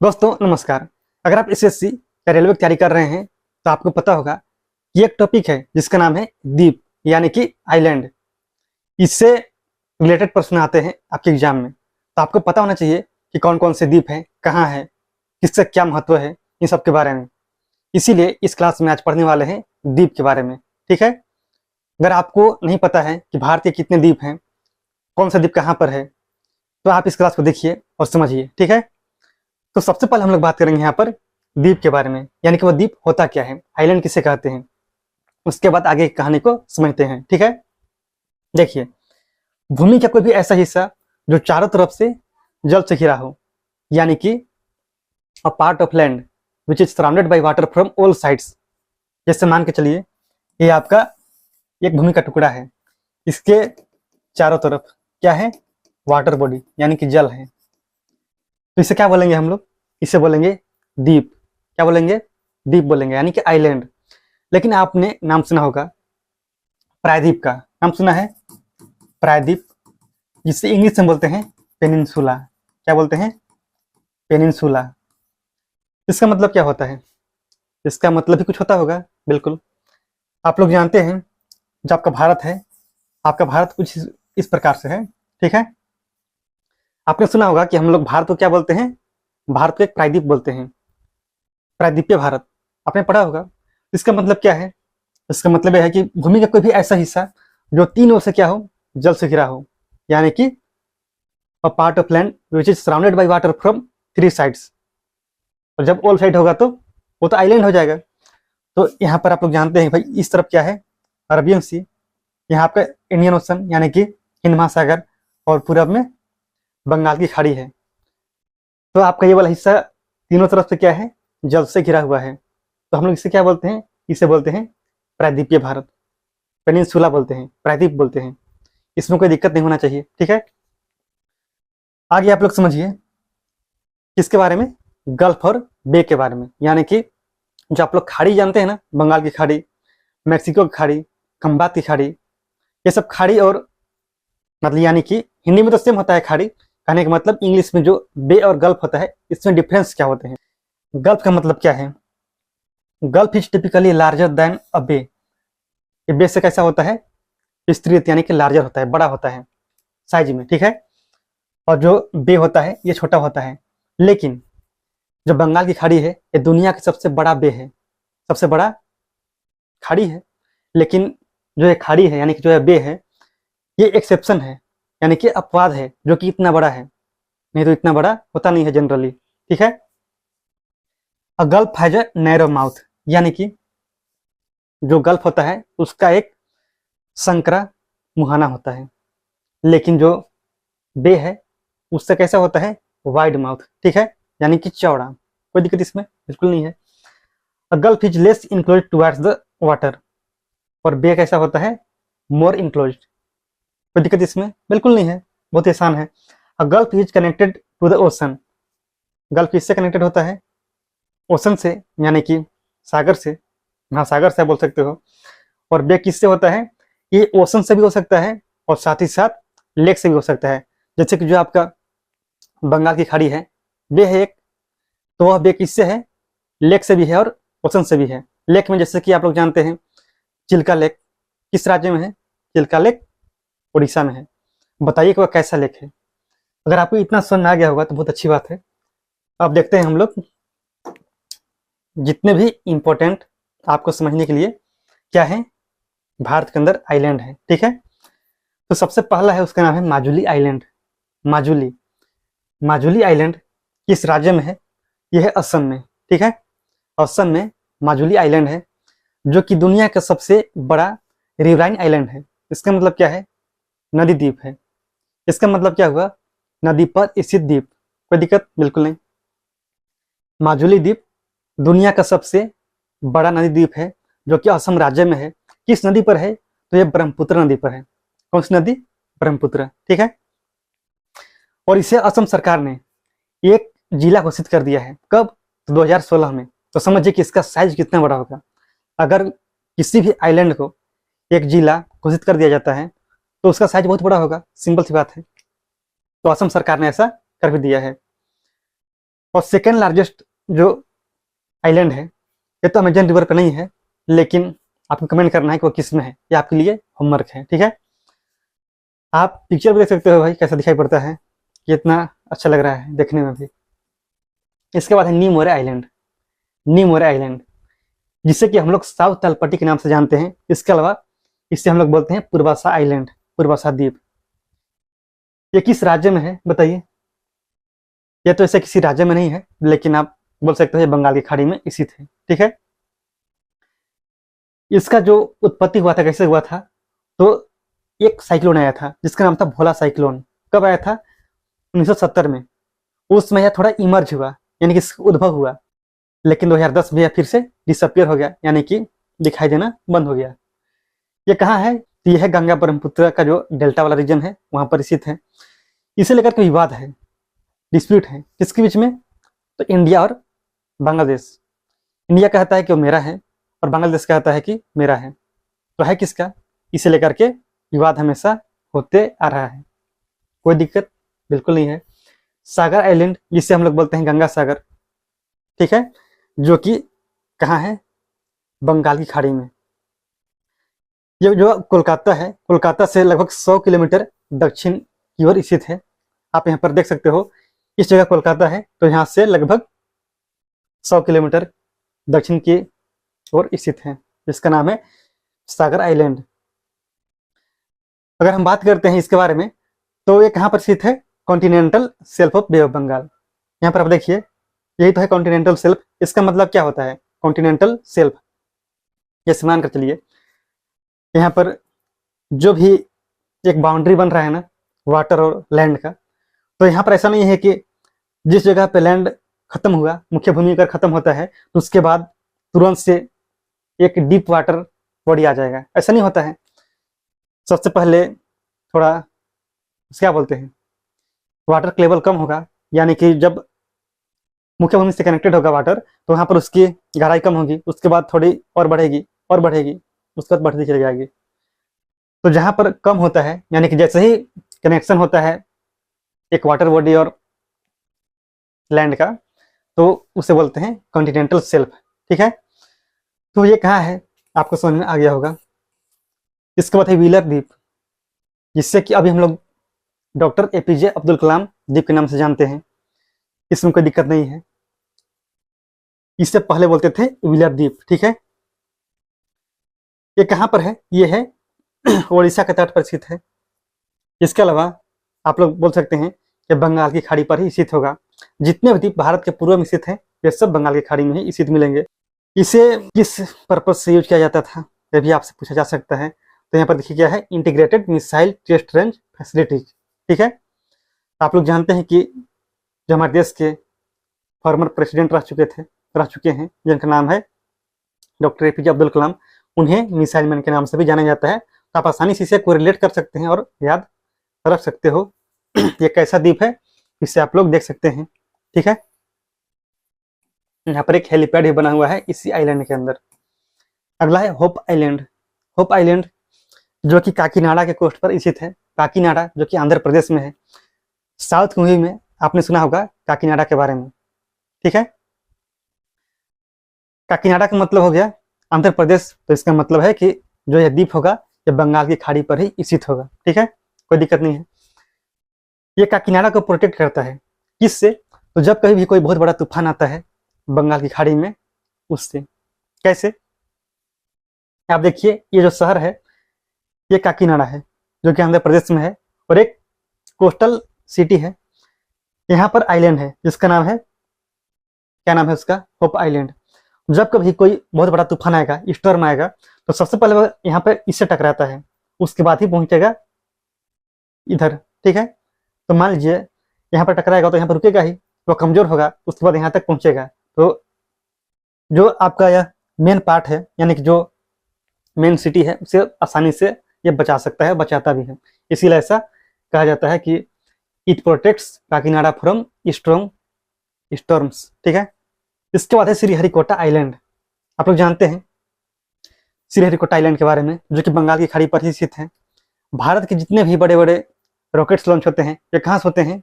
दोस्तों नमस्कार। अगर आप एसएससी या रेलवे की तैयारी कर रहे हैं तो आपको पता होगा कि एक टॉपिक है जिसका नाम है द्वीप यानी कि आइलैंड। इससे रिलेटेड प्रश्न आते हैं आपके एग्जाम में, तो आपको पता होना चाहिए कि कौन कौन से द्वीप हैं, कहाँ है, किसका क्या महत्व है, इन सब के बारे में। इसीलिए इस क्लास में आज पढ़ने वाले हैं द्वीप के बारे में। ठीक है। अगर आपको नहीं पता है कि भारत के कितने द्वीप हैं, कौन सा द्वीप कहाँ पर है, तो आप इस क्लास को देखिए और समझिए। ठीक है। तो सबसे पहले हम लोग बात करेंगे यहाँ पर द्वीप के बारे में, यानी कि वो द्वीप होता क्या है, आइलैंड किसे कहते हैं। उसके बाद आगे की कहानी को समझते हैं। ठीक है। देखिए, भूमि का कोई भी ऐसा हिस्सा जो चारों तरफ से जल से घिरा हो, यानी कि a part of land which is surrounded by water from all sides. जैसे मान के चलिए ये आपका एक भूमि का टुकड़ा है, इसके चारों तरफ क्या है, वाटर बॉडी यानी कि जल है। तो इसे क्या बोलेंगे हम लोग, इसे बोलेंगे द्वीप। क्या बोलेंगे, द्वीप बोलेंगे, यानी कि आइलैंड। लेकिन आपने नाम सुना होगा प्रायद्वीप का, नाम सुना है प्रायद्वीप, जिसे इंग्लिश में बोलते हैं पेनिनसुला। क्या बोलते हैं, पेनिनसुला। इसका मतलब क्या होता है, इसका मतलब भी कुछ होता होगा। बिल्कुल, आप लोग जानते हैं जो आपका भारत है, आपका भारत कुछ इस प्रकार से है। ठीक है। आपने सुना होगा कि हम लोग भारत को क्या बोलते हैं, भारत को एक प्रायद्वीप बोलते हैं, प्रायद्वीपीय भारत। आपने पढ़ा होगा। इसका मतलब क्या है, इसका मतलब यह है कि भूमि का कोई भी ऐसा हिस्सा जो तीन ओर से क्या हो, जल से घिरा हो, यानी कि a part of land which is surrounded by water from three sides. और जब ऑल साइड होगा तो वो तो आइलैंड हो जाएगा। तो यहाँ पर आप लोग जानते हैं भाई, इस तरफ क्या है, अरबियन सी, यहाँ आपका इंडियन ओशन यानी कि हिंद महासागर, और पूरब में बंगाल की खाड़ी है। तो आपका ये वाला हिस्सा तीनों तरफ से क्या है, जल से घिरा हुआ है। तो हम लोग इसे क्या बोलते हैं, इसे बोलते हैं प्रायद्वीपीय भारत, पेनिनसुला बोलते हैं, प्रायद्वीप बोलते हैं। इसमें कोई दिक्कत नहीं होना चाहिए। ठीक है। आगे आप लोग समझिए किसके बारे में, गल्फ और बे के बारे में, यानी कि जो आप लोग खाड़ी जानते हैं ना, बंगाल की खाड़ी, मैक्सिको की खाड़ी, खंबात की खाड़ी, ये सब खाड़ी। और मतलब यानी कि हिंदी में तो सेम होता है खाड़ी, कहने का मतलब इंग्लिश में जो बे और गल्फ होता है इसमें डिफरेंस क्या होते हैं। गल्फ का मतलब क्या है, gulf is typically larger than a bay. ये बे से कैसा होता है, विस्तृत यानी कि लार्जर होता है, बड़ा होता है साइज में। ठीक है। और जो बे होता है ये छोटा होता है। लेकिन जो बंगाल की खाड़ी है ये दुनिया का सबसे बड़ा बे है, सबसे बड़ा खाड़ी है। लेकिन जो ये खाड़ी है यानी कि जो ये बे है, ये एक्सेप्शन है, यानी कि अपवाद है, जो कि इतना बड़ा है, नहीं तो इतना बड़ा होता नहीं है जनरली। ठीक है। A gulf has a narrow mouth, यानी कि जो गल्फ होता है उसका एक संकरा मुहाना होता है। लेकिन जो बे है उससे कैसा होता है, वाइड माउथ। ठीक है, यानी कि चौड़ा। कोई दिक्कत इसमें बिल्कुल नहीं है। A gulf is less enclose towards the water, और बे कैसा होता है, मोर इनक्लोज। कोई दिक्कत इसमें बिल्कुल नहीं है, बहुत ही आसान है। A gulf is connected to the ocean, gulf किससे कनेक्टेड होता है, ओशन से, यानी कि सागर से, महासागर से बोल सकते हो। और बे किससे होता है, ये ओशन से भी हो सकता है और साथ ही साथ लेक से भी हो सकता है। जैसे कि जो आपका बंगाल की खाड़ी है, बे है एक, तो वह बे किससे है, लेक से भी है और ओशन से भी है। लेक में जैसे कि आप लोग जानते हैं चिल्का लेक, किस राज्य में है, चिल्का लेक उड़ीसा में है। बताइए कि वह कैसा लेक है। अगर आपको इतना समझ आ गया होगा तो बहुत अच्छी बात है। अब देखते हैं हम लोग जितने भी इंपॉर्टेंट आपको समझने के लिए क्या है, भारत के अंदर आइलैंड है। ठीक है। तो सबसे पहला है, उसका नाम है माजुली आइलैंड। माजुली, माजुली आइलैंड किस राज्य में है, यह है असम में। ठीक है। असम में माजुली आइलैंड है, जो कि दुनिया का सबसे बड़ा रिवराइन आइलैंड है। इसका मतलब क्या है, नदी द्वीप है। इसका मतलब क्या हुआ, नदी पर स्थित द्वीप। कोई दिक्कत बिल्कुल नहीं। माजुली द्वीप दुनिया का सबसे बड़ा नदी द्वीप है, जो कि असम राज्य में है। किस नदी पर है, तो ये ब्रह्मपुत्र नदी पर है। कौन सी नदी, ब्रह्मपुत्र। ठीक है। और इसे असम सरकार ने एक जिला घोषित कर दिया है। कब, तो 2016 में। तो समझिए कि इसका साइज कितना बड़ा होगा। अगर किसी भी आइलैंड को एक जिला घोषित कर दिया जाता है तो उसका साइज बहुत बड़ा होगा, सिंपल सी बात है। तो असम सरकार ने ऐसा कर भी दिया है। और सेकेंड लार्जेस्ट जो आइलैंड है ये तो अमेजन रिवर पे नहीं है, लेकिन आपको कमेंट करना है कि वो किस में है, ये आपके लिए होमवर्क है, ठीक है। आप पिक्चर भी देख सकते हो भाई कैसा दिखाई पड़ता है, कितना अच्छा लग रहा है देखने में भी। इसके बाद है नीमोरे आइलैंड। नीमोरे आइलैंड जिसे कि हम लोग साउथ तलपट्टी के नाम से जानते हैं। इसके अलावा इसे हम लोग बोलते हैं पूर्वासा आइलैंड, पूर्वासा द्वीप। ये किस राज्य में है बताइए? ये तो ऐसे किसी राज्य में नहीं है, लेकिन आप बोल सकते हो बंगाल की खाड़ी में स्थित है, ठीक है। इसका जो उत्पत्ति हुआ था, कैसे हुआ था, तो एक साइक्लोन आया था जिसका नाम था भोला साइक्लोन। कब आया था? 1970 में। उसमें यह थोड़ा इमर्ज हुआ, यानी कि उद्भव हुआ, लेकिन 2010 में यह फिर से डिसअपियर हो गया, यानी कि दिखाई देना बंद हो गया। ये कहाँ है? तो यह है गंगा ब्रह्मपुत्र का जो डेल्टा वाला रीजन है वहां पर स्थित है। इसे लेकर के विवाद है, डिस्प्यूट है, किसके बीच में? तो इंडिया और बांग्लादेश। इंडिया कहता है कि वो मेरा है और बांग्लादेश कहता है कि मेरा है। तो है किसका? इसे लेकर के विवाद हमेशा होते आ रहा है, कोई दिक्कत बिल्कुल नहीं है। सागर आइलैंड जिसे हम लोग बोलते हैं गंगा सागर, ठीक है, जो कि कहाँ है? बंगाल की खाड़ी में। ये जो कोलकाता है, कोलकाता से लगभग 100 किलोमीटर दक्षिण की ओर स्थित है। आप यहाँ पर देख सकते हो, इस जगह कोलकाता है, तो यहाँ से लगभग 100 किलोमीटर दक्षिण की ओर स्थित है, जिसका नाम है सागर आइलैंड। अगर हम बात करते हैं इसके बारे में, तो ये कहाँ पर स्थित है? Continental shelf of Bay of Bengal. यहाँ पर आप देखिए, यही तो है कॉन्टिनेंटल शेल्फ। इसका मतलब क्या होता है कॉन्टिनेंटल शेल्फ? जैसे मान कर चलिए, यहाँ पर जो भी एक बाउंड्री बन रहा है ना वाटर और लैंड का, तो यहाँ पर ऐसा नहीं है कि जिस जगह पे लैंड खत्म हुआ, मुख्य भूमि अगर खत्म होता है, तो उसके बाद तुरंत से एक डीप वाटर बॉडी आ जाएगा, ऐसा नहीं होता है। सबसे पहले थोड़ा क्या बोलते हैं, वाटर लेवल कम होगा, यानी कि जब मुख्य भूमि से कनेक्टेड होगा वाटर, तो वहां पर उसकी गहराई कम होगी, उसके बाद थोड़ी और बढ़ेगी और बढ़ेगी, उसके बाद बढ़ती चली जाएगी। तो जहां पर कम होता है, यानी कि जैसे ही कनेक्शन होता है एक वाटर बॉडी और लैंड का, तो उसे बोलते हैं कॉन्टिनेंटल शेल्फ, ठीक है। तो ये कहाँ है आपको समझ में आ गया होगा। इसके बाद है व्हीलर द्वीप, जिससे कि अभी हम लोग डॉक्टर एपीजे अब्दुल कलाम द्वीप के नाम से जानते हैं। इसमें कोई दिक्कत नहीं है, इससे पहले बोलते थे व्हीलर द्वीप, ठीक है। ये कहाँ पर है? ये है उड़ीसा के तट पर स्थित है। इसके अलावा आप लोग बोल सकते हैं कि बंगाल की खाड़ी पर ही स्थित होगा। जितने भी द्वीप भारत के पूर्व में स्थित हैं, ये सब बंगाल की खाड़ी में ही स्थित मिलेंगे। इसे किस पर्पज से यूज किया जाता था, यह भी आपसे पूछा जा सकता है। तो यहाँ पर देखिए क्या है, integrated missile test range facilities, ठीक है। आप लोग जानते हैं कि जो हमारे देश के फॉर्मर प्रेसिडेंट रह चुके हैं, जिनका नाम है डॉक्टर एपीजे अब्दुल कलाम, उन्हें मिसाइल मैन के नाम से भी जाना जाता है। तो आप आसानी से इसे कोरिलेट कर सकते हैं और याद रख सकते हो। ये कैसा द्वीप है इसे आप लोग देख सकते हैं, ठीक है। यहाँ पर एक हेलीपैड भी बना हुआ है इसी आइलैंड के अंदर। अगला है होप आइलैंड। होप आइलैंड जो कि काकीनाडा के कोस्ट पर स्थित है। काकीनाडा जो कि आंध्र प्रदेश में है। साउथ मूवी में आपने सुना होगा काकीनाडा के बारे में, ठीक है। काकीनाडा का मतलब हो गया आंध्र प्रदेश, तो इसका मतलब है कि जो यह द्वीप होगा ये बंगाल की खाड़ी पर ही स्थित होगा, ठीक है, कोई दिक्कत नहीं है। ये काकीनाडा को प्रोटेक्ट करता है, किससे? तो जब कभी भी कोई बहुत बड़ा तूफान आता है बंगाल की खाड़ी में, उससे। कैसे? आप देखिए, ये जो शहर है ये काकीनाडा है, जो कि आंध्र प्रदेश में है, और एक कोस्टल सिटी है। यहाँ पर आइलैंड है जिसका नाम है, क्या नाम है उसका? Hope island. जब कभी कोई बहुत बड़ा तूफान आएगा, स्टॉर्म आएगा, तो सबसे पहले वो यहाँ पर इससे टकराता है, उसके बाद ही पहुंचेगा इधर, ठीक है। तो मान लीजिए यहाँ पर टकराएगा तो यहाँ पर रुकेगा ही, वो कमजोर होगा, उसके बाद यहाँ तक पहुंचेगा। तो जो आपका यह मेन पार्ट है, यानी कि जो मेन सिटी है, उसे आसानी से ये बचा सकता है, बचाता भी है। इसीलिए ऐसा कहा जाता है कि it protects Kakinada from strong storms, ठीक है। इसके बाद है श्रीहरिकोटा आइलैंड। आप लोग जानते हैं श्रीहरिकोटा आइलैंड के बारे में, जो कि बंगाल की खाड़ी पर ही स्थित है। भारत के जितने भी बड़े बड़े रॉकेट्स लॉन्च होते हैं ये कहाँ से होते हैं?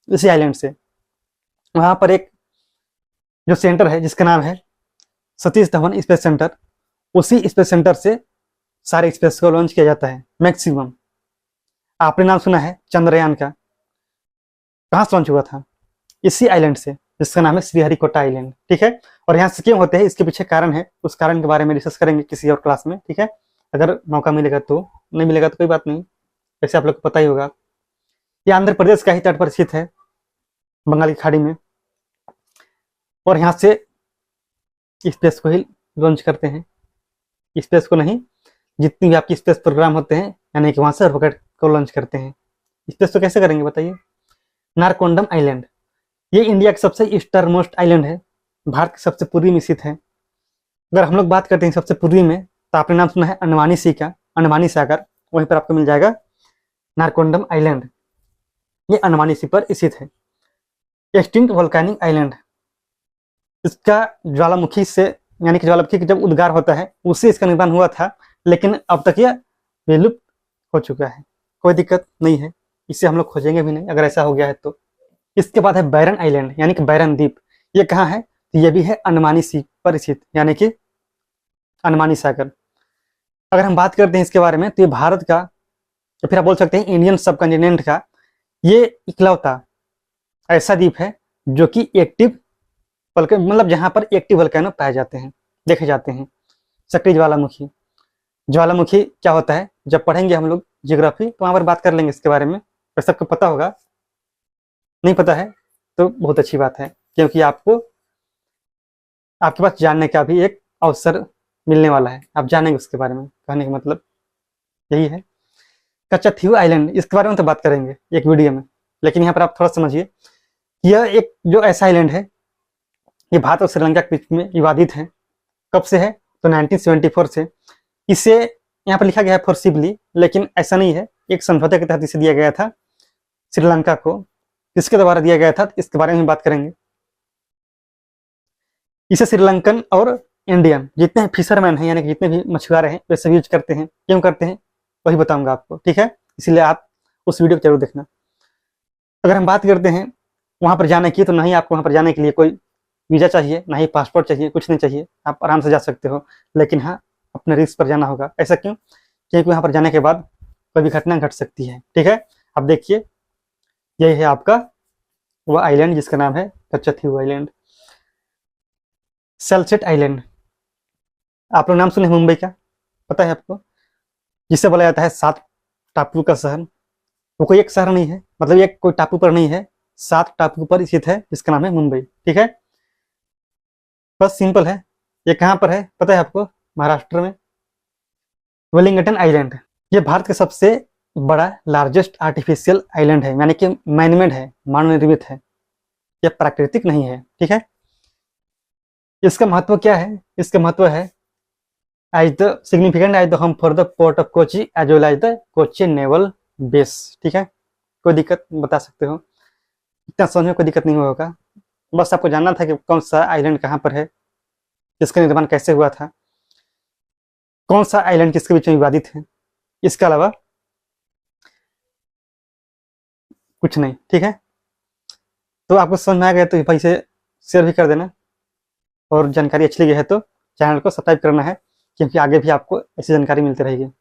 इसी आइलैंड से। वहां पर एक जो सेंटर है जिसका नाम है सतीश धवन स्पेस सेंटर, उसी स्पेस सेंटर से सारे स्पेस को लॉन्च किया जाता है मैक्सिमम। आपने नाम सुना है चंद्रयान का, कहाँ से लॉन्च हुआ था? इसी आइलैंड से, जिसका नाम है श्रीहरिकोटा आइलैंड। ठीक है, और यहाँ से क्यों होते हैं, इसके पीछे कारण है, उस कारण के बारे में डिस्कस करेंगे किसी और क्लास में। ठीक है, अगर मौका मिलेगा तो, नहीं मिलेगा तो कोई बात नहीं, वैसे आप लोग को पता ही होगा। ये आंध्र प्रदेश का ही तट पर स्थित है, बंगाल की खाड़ी में, और यहाँ से स्पेस को ही लॉन्च करते हैं। स्पेस को नहीं, जितनी भी आपकी स्पेस प्रोग्राम होते हैं, यानी कि वहाँ से रॉकेट को लॉन्च करते हैं। स्पेस तो कैसे करेंगे बताइए? नारकोंडम आइलैंड, ये इंडिया का सबसे ईस्टर्न मोस्ट आइलैंड है, भारत के सबसे पूर्वी में स्थित है। अगर हम लोग बात करते हैं सबसे पूर्वी में, तो आपने नाम सुना है अंडमानी सी का, अंडमानी सागर, वहीं पर आपको मिल जाएगा नारकोंडम आइलैंड। ये अंडमानी सी पर स्थित है। एक्सटिंक्ट वोल्केनिक आइलैंड, इसका ज्वालामुखी से, यानी कि ज्वालामुखी का जब उद्गार होता है उससे इसका निर्माण हुआ था, लेकिन अब तक यह विलुप्त हो चुका है। कोई दिक्कत नहीं है, इसे हम लोग खोजेंगे भी नहीं अगर ऐसा हो गया है तो। इसके बाद है बैरन आइलैंड, यानी कि बैरन द्वीप। ये कहाँ है? तो ये भी है अंडमानी सी पर स्थित, यानी कि अंडमानी सागर। अगर हम बात करते हैं इसके बारे में, तो ये भारत का, या फिर आप बोल सकते हैं इंडियन सब कॉन्टिनेंट का ये इकलौता ऐसा द्वीप है जो कि एक्टिव मतलब जहां पर एक्टिव वल्केनो पाए जाते हैं, देखे जाते हैं। सक्रिय ज्वालामुखी, ज्वालामुखी क्या होता है जब पढ़ेंगे हम लोग जियोग्राफी, तो वहां पर बात कर लेंगे इसके बारे में। तो सबको पता होगा, नहीं पता है तो बहुत अच्छी बात है, क्योंकि आपको, आपके पास जानने का भी एक अवसर मिलने वाला है, आप जानेंगे उसके बारे में। कहने का मतलब यही है। कच्चथीव आइलैंड, इसके बारे में तो बात करेंगे एक वीडियो में, लेकिन यहाँ पर आप थोड़ा समझिए। यह एक जो ऐसा आइलैंड है, ये भारत और श्रीलंका के बीच में विवादित है। कब से है? तो 1974 से। इसे यहाँ पर लिखा गया है फोर्सिबली, लेकिन ऐसा नहीं है, एक समझौते के तहत इसे दिया गया था श्रीलंका को। किसके द्वारा दिया गया था इसके बारे में बात करेंगे। इसे श्रीलंकन और इंडियन जितने फिशरमैन हैं, यानी कि जितने भी मछुआरे हैं, वे सब यूज करते हैं। क्यों करते हैं वही बताऊंगा आपको, ठीक है? इसलिए आप उस वीडियो को जरूर देखना। अगर हम बात करते हैं वहां पर जाने की, तो नहीं आपको वहां पर जाने के लिए कोई वीजा चाहिए, ना ही पासपोर्ट चाहिए, कुछ नहीं चाहिए, आप आराम से जा सकते हो। लेकिन हाँ, अपने रिस्क पर जाना होगा। ऐसा क्यों? क्योंकि वहां पर जाने के बाद कोई भी घटना घट सकती है। ठीक है, अब देखिए, यही है आपका वह आइलैंड जिसका नाम है कच्चथीव आइलैंड। सलसेट आइलैंड, आप लोग नाम सुने मुंबई का, पता है आपको? जिसे बोला जाता है 7 टापू का शहर। वो कोई एक शहर नहीं है, मतलब एक कोई टापू पर नहीं है, 7 टापू पर स्थित है, जिसका नाम है मुंबई। ठीक है, बस सिंपल है। ये कहाँ पर है पता है आपको? महाराष्ट्र में। वेलिंगटन आइलैंड, ये भारत का सबसे बड़ा लार्जेस्ट आर्टिफिशियल आइलैंड है, यानी कि मैनमेड है, मानव निर्मित है, यह प्राकृतिक नहीं है। ठीक है, इसका महत्व क्या है? इसका महत्व है as the significant as the home for the port of Kochi as well as the Kochi naval base. ठीक है, कोई दिक्कत बता सकते हो, इतना समझ में कोई दिक्कत नहीं होगा। बस आपको जानना था कि कौन सा आइलैंड कहाँ पर है, इसका निर्माण कैसे हुआ था, कौन सा आइलैंड किसके बीच में विवादित है, इसके अलावा कुछ नहीं। ठीक है, तो आपको समझ में आ गया तो भाई से शेयर भी कर देना, और जानकारी अच्छी लगी है तो चैनल को सब्सक्राइब करना है, क्योंकि आगे भी आपको ऐसी जानकारी मिलती रहेगी।